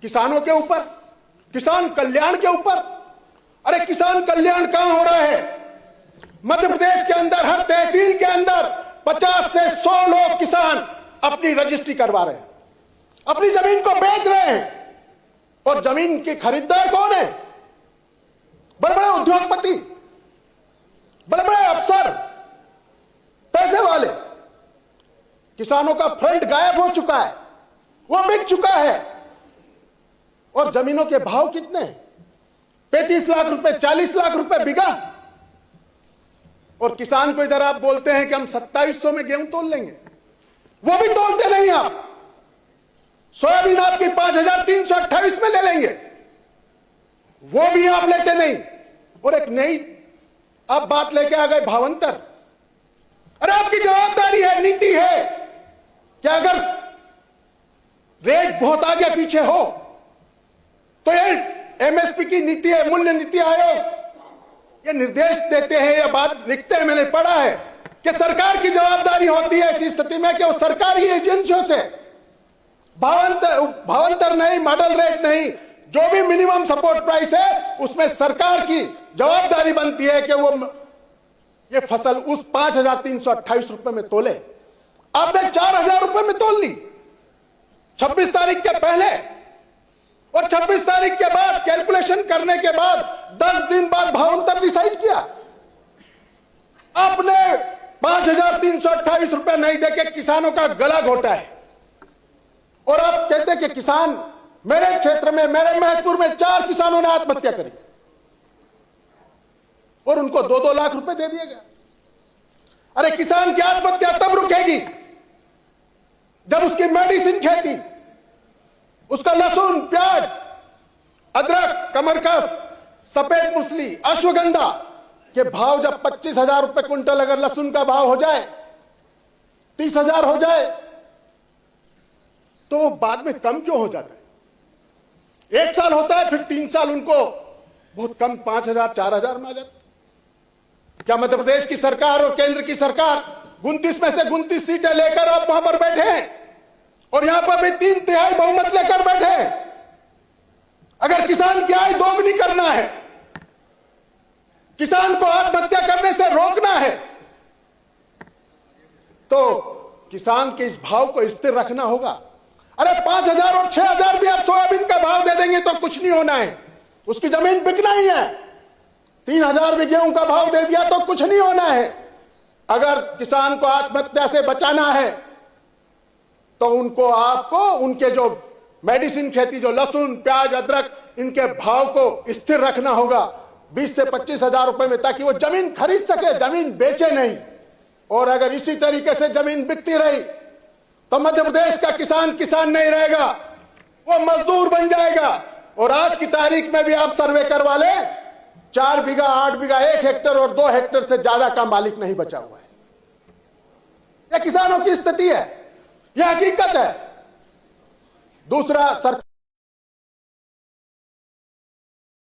किसानों के ऊपर, किसान कल्याण के ऊपर। अरे किसान कल्याण कहां हो रहा है? मध्य प्रदेश के अंदर हर तहसील के अंदर 50 से 100 लोग किसान अपनी रजिस्ट्री करवा रहे हैं, अपनी जमीन को बेच रहे हैं। और जमीन के खरीदार कौन है? बड़े बड़े उद्योगपति, बड़े बड़े अफसर, पैसे वाले। किसानों का फ्रंट गायब हो चुका है, वो बिक चुका है। और जमीनों के भाव कितने? 35 लाख रुपए, 40 लाख रुपए बीघा। और किसान को इधर आप बोलते हैं कि हम 2700 में गेहूं तोल लेंगे, वो भी तोलते नहीं आप। सोयाबीन आपकी 5328 में ले लेंगे, वो भी आप लेते नहीं। और एक नई आप बात लेके आ गए, भावांतर। अरे आपकी जवाबदारी है, नीति है कि अगर रेट बहुत आगे पीछे हो तो ये एमएसपी की नीति है, मूल्य नीति आयोग ये निर्देश देते हैं, ये बात लिखते हैं, मैंने पढ़ा है कि सरकार की जवाबदारी होती है ऐसी स्थिति में कि वो सरकारी एजेंसियों से भावांतर नहीं, मॉडल रेट नहीं, जो भी मिनिमम सपोर्ट प्राइस है उसमें सरकार की जवाबदारी बनती है कि वो ये फसल उस 5328 रुपए में तोले। आपने 4000 रुपए में तोल ली 26 तारीख के पहले, और 26 तारीख के बाद कैलकुलेशन करने के बाद 10 दिन बाद भावांतर डिसाइड किया। आपने 5328 रुपए नहीं देके किसानों का गला घोटा है। और आप कहते कि किसान, मेरे क्षेत्र में, मेरे महतपुर में 4 किसानों ने आत्महत्या करी और उनको 2-2 लाख रुपए दे दिए गए। अरे किसान की आत्महत्या तब रुकेगी जब उसकी मेडिसिन खेती, उसका लहसुन, प्याज, अदरक, कमरकस, सफेद मूसली, अश्वगंधा के भाव जब 25,000 रुपए क्विंटल अगर लहसुन का भाव हो जाए, 30,000 हो जाए, तो बाद में कम क्यों हो जाता है? 1 साल होता है, फिर 3 साल उनको बहुत कम 5,000, 4,000 में आ जाता है। क्या मध्य प्रदेश की सरकार और केंद्र की सरकार 29 में से 29 सीटें लेकर आप वहां पर बैठे हैं और यहां पर भी 3/3 बहुमत लेकर बैठे हैं? अगर किसान की आय दोगुनी करना है, किसान को आत्महत्या करने से रोकना है, तो किसान के इस भाव को स्थिर रखना होगा। अरे 5,000 और 6,000 भी आप सोयाबीन का भाव दे देंगे तो कुछ नहीं होना है, उसकी जमीन बिकना ही है। 3,000 भी गेहूं का भाव दे दिया तो कुछ नहीं होना है। अगर किसान को आत्महत्या से बचाना है तो उनको, आपको उनके जो मेडिसिन खेती, जो लहसुन, प्याज, अदरक, इनके भाव को स्थिर रखना होगा 20 से 25,000 रुपए में, ताकि वो जमीन खरीद सके, जमीन बेचे नहीं। और अगर इसी तरीके से जमीन बिकती रही तो मध्य प्रदेश का किसान किसान नहीं रहेगा, वो मजदूर बन जाएगा। और आज की तारीख में भी आप सर्वे करवा ले, 4 बीघा, 8 बीघा, 1 हेक्टर और 2 हेक्टर से ज्यादा का मालिक नहीं बचा हुआ है। यह किसानों की स्थिति है, यह हकीकत है। दूसरा, सरकार